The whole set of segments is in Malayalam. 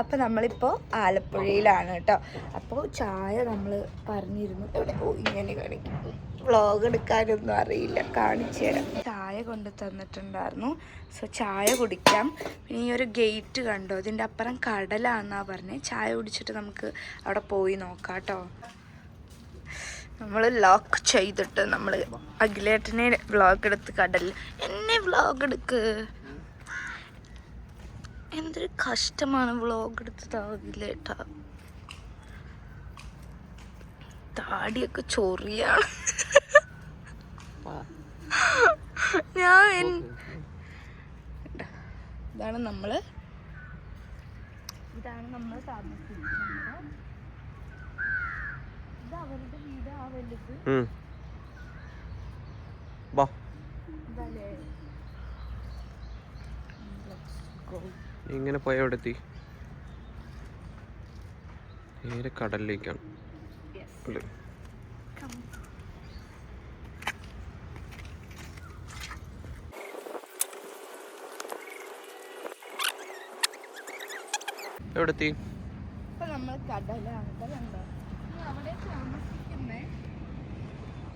അപ്പോൾ നമ്മളിപ്പോൾ ആലപ്പുഴയിലാണ് കേട്ടോ. അപ്പോൾ ചായ നമ്മൾ പറഞ്ഞിരുന്നു എവിടെ ഇങ്ങനെ കാണിക്കും, വ്ളോഗ് എടുക്കാനൊന്നും അറിയില്ല, കാണിച്ചു തരാം. ചായ കൊണ്ട് തന്നിട്ടുണ്ടായിരുന്നു. സോ ചായ കുടിക്കാം. പിന്നെ ഈ ഒരു ഗേറ്റ് കണ്ടോ, ഇതിൻ്റെ അപ്പുറം കടലാണെന്നാണ് പറഞ്ഞത്. ചായ കുടിച്ചിട്ട് നമുക്ക് അവിടെ പോയി നോക്കാം കേട്ടോ. നമ്മൾ ലോക്ക് ചെയ്തിട്ട് നമ്മൾ അഖിലേട്ടനെ വ്ളോഗ് എടുത്ത് കടലിൽ എന്നെ വ്ളോഗ് എടുക്ക്. എന്തൊരു കഷ്ടമാണ് വ്ളോഗ് എടുത്തത് അഖിലേട്ട. താടിയൊക്കെ ചൊറിയാണ്. ഇതാണ് നമ്മൾ താമസിക്കുന്നത്. ഇത് അവരുടെ വീട്. ആ വലുത് ഇങ്ങനെ പോയ എവിടെ എത്തി? നേരെ കടലിലേക്കാണ്. എവിടെത്തി? ഇപ്പൊ നമ്മൾ കടലാണ്. കണ്ടോ അവിടെ താമസിക്കുന്നേ.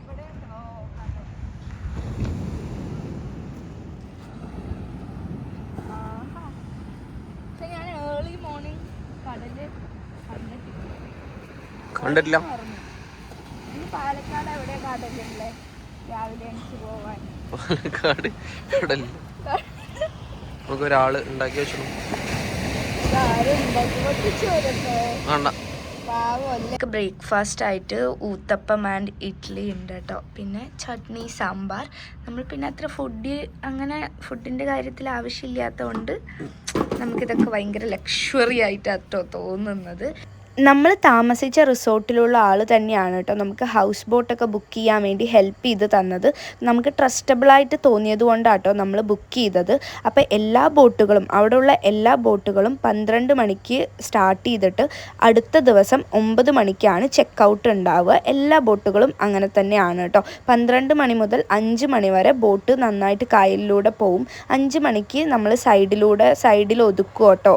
ഇവിടെ ഞാൻ ഏർലി മോർണിംഗ് കടല് കണ്ടിട്ടില്ല. പാലക്കാട് എവിടെയാ കടലുള്ളേ? രാവിലെ എനിക്ക് പോവാൻ പാലക്കാട് കടൽ നമുക്കൊരാള് ഉണ്ടാക്കി വെച്ചു. ബ്രേക്ക്ഫാസ്റ്റ് ആയിട്ട് ഊത്തപ്പം ആൻഡ് ഇഡ്ഡലി ഉണ്ട് കേട്ടോ. പിന്നെ ചട്നി, സാമ്പാർ. നമ്മൾ പിന്നെ അത്ര ഫുഡിൻ്റെ കാര്യത്തിൽ ആവശ്യമില്ലാത്തതുകൊണ്ട് നമുക്കിതൊക്കെ ഭയങ്കര ലക്ഷറി ആയിട്ടാട്ടോ തോന്നുന്നത്. നമ്മൾ താമസിച്ച റിസോർട്ടിലുള്ള ആൾ തന്നെയാണ് കേട്ടോ നമുക്ക് ഹൗസ് ബോട്ടൊക്കെ ബുക്ക് ചെയ്യാൻ വേണ്ടി ഹെൽപ്പ് ചെയ്ത് തന്നത്. നമുക്ക് ട്രസ്റ്റബിളായിട്ട് തോന്നിയത് കൊണ്ടാട്ടോ നമ്മൾ ബുക്ക് ചെയ്തത്. അപ്പോൾ എല്ലാ ബോട്ടുകളും അവിടെയുള്ള എല്ലാ ബോട്ടുകളും 12 മണിക്ക് സ്റ്റാർട്ട് ചെയ്തിട്ട് അടുത്ത ദിവസം 9 മണിക്കാണ് ചെക്ക് ഔട്ട് ഉണ്ടാവുക. എല്ലാ ബോട്ടുകളും അങ്ങനെ തന്നെയാണ് കേട്ടോ. 12 മണി മുതൽ 5 മണി വരെ ബോട്ട് നന്നായിട്ട് കായലിലൂടെ പോവും. 5 മണിക്ക് നമ്മൾ സൈഡിൽ ഒതുക്കും കേട്ടോ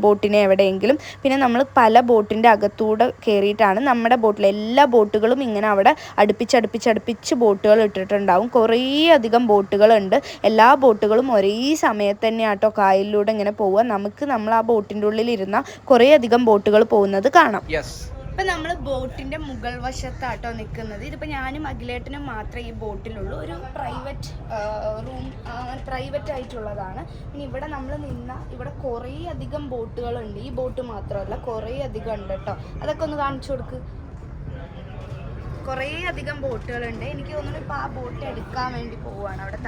ബോട്ടിനെ എവിടെയെങ്കിലും. പിന്നെ നമ്മൾ പല ബോട്ടിൻ്റെ അകത്തൂടെ കയറിയിട്ടാണ് നമ്മുടെ ബോട്ടിൽ എല്ലാ ബോട്ടുകളും ഇങ്ങനെ അവിടെ അടുപ്പിച്ച് ബോട്ടുകൾ ഇട്ടിട്ടുണ്ടാവും. കുറേ അധികം ബോട്ടുകളുണ്ട്. എല്ലാ ബോട്ടുകളും ഒരേ സമയത്ത് തന്നെ ആട്ടോ കായലിലൂടെ ഇങ്ങനെ പോവുക. നമ്മൾ ആ ബോട്ടിൻ്റെ ഉള്ളിൽ ഇരുന്ന കുറേ അധികം ബോട്ടുകൾ പോകുന്നത് കാണാം. ഇപ്പം നമ്മൾ ബോട്ടിൻ്റെ മുകൾ വശത്താട്ടോ നിൽക്കുന്നത്. ഇതിപ്പോൾ ഞാനും അഖിലേട്ടനും മാത്രമേ ഈ ബോട്ടിലുള്ളൂ. ഒരു പ്രൈവറ്റ് ആയിട്ടുള്ളതാണ്. പിന്നെ ഇവിടെ നമ്മൾ ഇവിടെ കുറേ അധികം ബോട്ടുകളുണ്ട്. ഈ ബോട്ട് മാത്രമല്ല, കുറേ അധികം ഉണ്ട് കേട്ടോ. അതൊക്കെ ഒന്ന് കാണിച്ചു കൊടുക്ക്. കുറേ അധികം ബോട്ടുകളുണ്ട്. എനിക്ക് തോന്നുന്നു ഇപ്പോൾ ആ ബോട്ട് എടുക്കാൻ വേണ്ടി പോവുകയാണ്. അവിടെ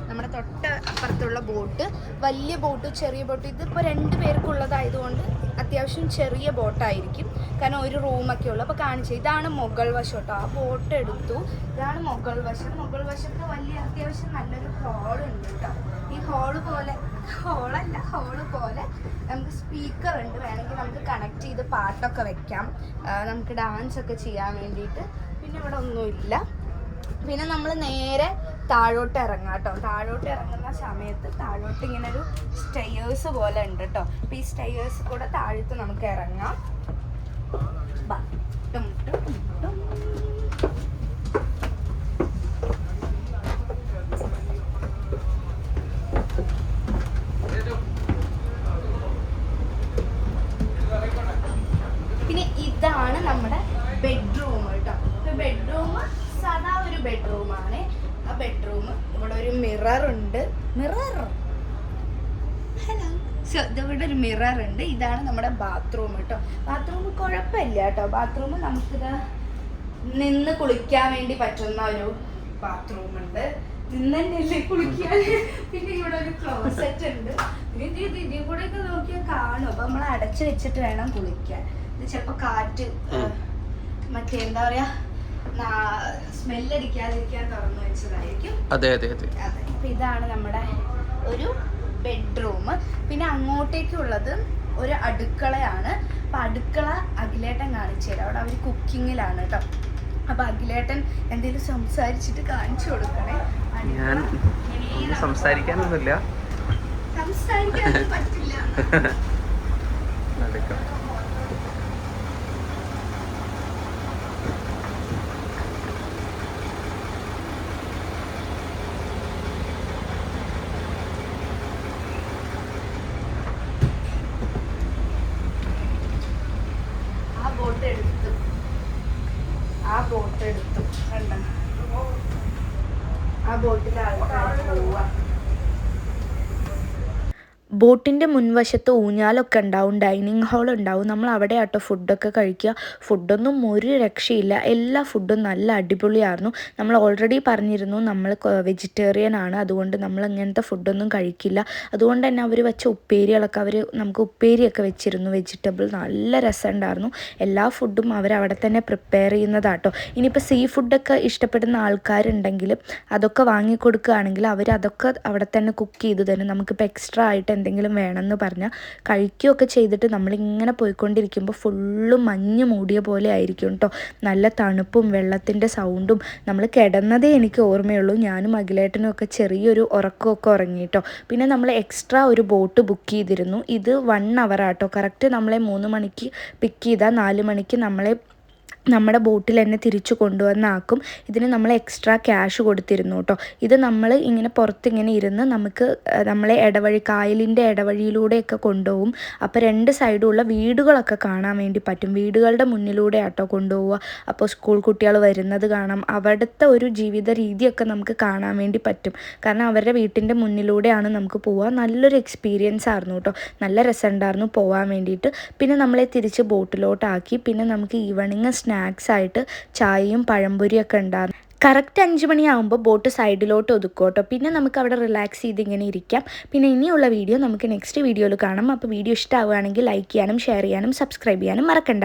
നമ്മുടെ തൊട്ട് അപ്പുറത്തുള്ള ബോട്ട്, വലിയ ബോട്ട്, ചെറിയ ബോട്ട്. ഇതിപ്പോൾ 2 പേർക്കുള്ളതായതുകൊണ്ട് അത്യാവശ്യം ചെറിയ ബോട്ടായിരിക്കും, കാരണം ഒരു റൂമൊക്കെ ഉള്ളു. അപ്പോൾ കാണിച്ചു, ഇതാണ് മുകൾ വശം കേട്ടോ. ആ ബോട്ട് എടുത്തു. ഇതാണ് മുകൾ വശം. മുകൾ വശത്ത് വലിയ അത്യാവശ്യം നല്ലൊരു ഹോളുണ്ട് കേട്ടോ. ഈ ഹോള് പോലെ നമുക്ക് സ്പീക്കർ ഉണ്ട്. വേണമെങ്കിൽ നമുക്ക് കണക്ട് ചെയ്ത് പാട്ടൊക്കെ വെക്കാം, നമുക്ക് ഡാൻസ് ഒക്കെ ചെയ്യാൻ വേണ്ടിയിട്ട്. പിന്നെ ഇവിടെ ഒന്നുമില്ല. പിന്നെ നമ്മൾ നേരെ താഴോട്ട് ഇറങ്ങാം കേട്ടോ. താഴോട്ട് ഇറങ്ങുന്ന സമയത്ത് താഴോട്ട് ഇങ്ങനെ ഒരു സ്റ്റെയേഴ്സ് പോലെ ഉണ്ട് കേട്ടോ. അപ്പോൾ ഈ സ്റ്റെയേഴ്സ് കൂടെ താഴത്ത് നമുക്ക് ഇറങ്ങാം. പിന്നെ ഇതാണ് നമ്മുടെ ബെഡ്റൂം കേട്ടോ. ബെഡ്റൂം സാധാ ഒരു ബെഡ്റൂമാണ്. ആ ബെഡ്റൂം ഇവിടെ ഒരു മിറർ ഉണ്ട്. ഇവിടെ ഒരു മിറർ ഉണ്ട്. ഇതാണ് നമ്മുടെ ബാത്റൂം കേട്ടോ. ബാത്റൂം കുഴപ്പമില്ല കേട്ടോ. ബാത്റൂം നമുക്കിത് നിന്ന് കുളിക്കാൻ വേണ്ടി പറ്റുന്ന ഒരു ബാത്റൂം ഉണ്ട്. നിന്നല്ലേ കുളിക്കാൻ. പിന്നെ ഇവിടെ ഒരു ക്ലോസറ്റ് ഉണ്ട്. ഇതിൽ കൂടെ ഒക്കെ നോക്കിയാൽ കാണും. അപ്പൊ നമ്മൾ അടച്ചു വെച്ചിട്ട് വേണം കുളിക്കാൻ. ഇത് ചിലപ്പോ കാറ്റ് മറ്റേ എന്താ പറയാ സ്മെല്ലടിക്കാതിരിക്കാൻ തുറന്നു വെച്ചതായിരിക്കും. അതെ. അപ്പൊ ഇതാണ് നമ്മുടെ ഒരു ബെഡ്റൂം. പിന്നെ അങ്ങോട്ടേക്കുള്ളത് ഒരു അടുക്കളയാണ്. അപ്പൊ അടുക്കള അഖിലേട്ടൻ കാണിച്ചു തരാം. അവിടെ അവർ കുക്കിങ്ങിലാണ് കേട്ടോ. അപ്പൊ അഖിലേട്ടൻ എന്തെങ്കിലും സംസാരിച്ചിട്ട് കാണിച്ചു കൊടുക്കണേ. ഞാൻ സംസാരിക്കാനൊന്നുമില്ല, സംസാരിക്കാൻ പറ്റില്ല. ഫോട്ടോ എടുത്തു. കണ്ടോ? ആ ബോട്ടിൽ ആൾക്കാർ പോവാ. ബോട്ടിൻ്റെ മുൻവശത്ത് ഊഞ്ഞാലൊക്കെ ഉണ്ടാവും, ഡൈനിങ് ഹാൾ ഉണ്ടാവും. നമ്മൾ അവിടെ ആട്ടോ ഫുഡൊക്കെ കഴിക്കുക. ഫുഡൊന്നും ഒരു രക്ഷയില്ല, എല്ലാ ഫുഡും നല്ല അടിപൊളിയായിരുന്നു. നമ്മൾ ഓൾറെഡി പറഞ്ഞിരുന്നു നമ്മൾ വെജിറ്റേറിയൻ ആണ്, അതുകൊണ്ട് നമ്മൾ അങ്ങനത്തെ ഫുഡൊന്നും കഴിക്കില്ല. അതുകൊണ്ട് തന്നെ അവർ വെച്ച ഉപ്പേരികളൊക്കെ നമുക്ക് ഉപ്പേരിയൊക്കെ വെച്ചിരുന്നു, വെജിറ്റബിൾ. നല്ല രസമുണ്ടായിരുന്നു. എല്ലാ ഫുഡും അവരവിടെ തന്നെ പ്രിപ്പയർ ചെയ്യുന്നതാട്ടോ. ഇനിയിപ്പോൾ സീ ഫുഡൊക്കെ ഇഷ്ടപ്പെടുന്ന ആൾക്കാരുണ്ടെങ്കിൽ അതൊക്കെ വാങ്ങിക്കൊടുക്കുകയാണെങ്കിൽ അവരതൊക്കെ അവിടെ തന്നെ കുക്ക് ചെയ്ത് തരും. നമുക്കിപ്പോൾ എക്സ്ട്രാ ആയിട്ട് എന്തെങ്കിലും വേണമെന്ന് പറഞ്ഞാൽ കഴിക്കുകയൊക്കെ ചെയ്തിട്ട് നമ്മളിങ്ങനെ പോയിക്കൊണ്ടിരിക്കുമ്പോൾ ഫുള്ളും മഞ്ഞ് മൂടിയ പോലെ ആയിരിക്കും കേട്ടോ. നല്ല തണുപ്പും വെള്ളത്തിൻ്റെ സൗണ്ടും. നമ്മൾ കിടന്നതേ എനിക്ക് ഓർമ്മയുള്ളൂ. ഞാനും അഖിലേട്ടനും ഒക്കെ ചെറിയൊരു ഉറക്കമൊക്കെ ഉറങ്ങി കേട്ടോ. പിന്നെ നമ്മൾ എക്സ്ട്രാ ഒരു ബോട്ട് ബുക്ക് ചെയ്തിരുന്നു. ഇത് 1 hour ആട്ടോ. കറക്റ്റ് നമ്മളെ 3 മണിക്ക് പിക്ക് ചെയ്താൽ 4 മണിക്ക് നമ്മുടെ ബോട്ടിൽ തന്നെ തിരിച്ചു കൊണ്ടുവന്നാക്കും. ഇതിന് നമ്മൾ എക്സ്ട്രാ ക്യാഷ് കൊടുത്തിരുന്നു കേട്ടോ. ഇത് നമ്മൾ ഇങ്ങനെ പുറത്തിങ്ങനെ ഇരുന്ന് നമുക്ക് നമ്മളെ കായലിൻ്റെ ഇടവഴിയിലൂടെയൊക്കെ കൊണ്ടുപോകും. അപ്പോൾ 2 സൈഡുള്ള വീടുകളൊക്കെ കാണാൻ വേണ്ടി പറ്റും. വീടുകളുടെ മുന്നിലൂടെ ആട്ടോ കൊണ്ടുപോവുക. അപ്പോൾ സ്കൂൾ കുട്ടികൾ വരുന്നത് കാണാം. അവിടുത്തെ ഒരു ജീവിത രീതിയൊക്കെ നമുക്ക് കാണാൻ വേണ്ടി പറ്റും. കാരണം അവരുടെ വീട്ടിൻ്റെ മുന്നിലൂടെയാണ് നമുക്ക് പോവുക. നല്ലൊരു എക്സ്പീരിയൻസ് ആയിരുന്നു കേട്ടോ. നല്ല രസമുണ്ടായിരുന്നു പോകാൻ വേണ്ടിയിട്ട്. പിന്നെ നമ്മളെ തിരിച്ച് ബോട്ടിലോട്ടാക്കി. പിന്നെ നമുക്ക് ഈവനിങ് സ്നാക്സ് ആയിട്ട് ചായയും പഴംപൊരിയൊക്കെ ഉണ്ടായിരുന്നു. കറക്റ്റ് 5 മണിയാകുമ്പോൾ ബോട്ട് സൈഡിലോട്ട് ഒതുക്കും കേട്ടോ. പിന്നെ നമുക്ക് അവിടെ റിലാക്സ് ചെയ്ത് ഇങ്ങനെ ഇരിക്കാം. പിന്നെ ഇനിയുള്ള വീഡിയോ നമുക്ക് നെക്സ്റ്റ് വീഡിയോയിൽ കാണാം. അപ്പോൾ വീഡിയോ ഇഷ്ടമാവുകയാണെങ്കിൽ ലൈക്ക് ചെയ്യാനും ഷെയർ ചെയ്യാനും സബ്സ്ക്രൈബ് ചെയ്യാനും മറക്കണ്ട.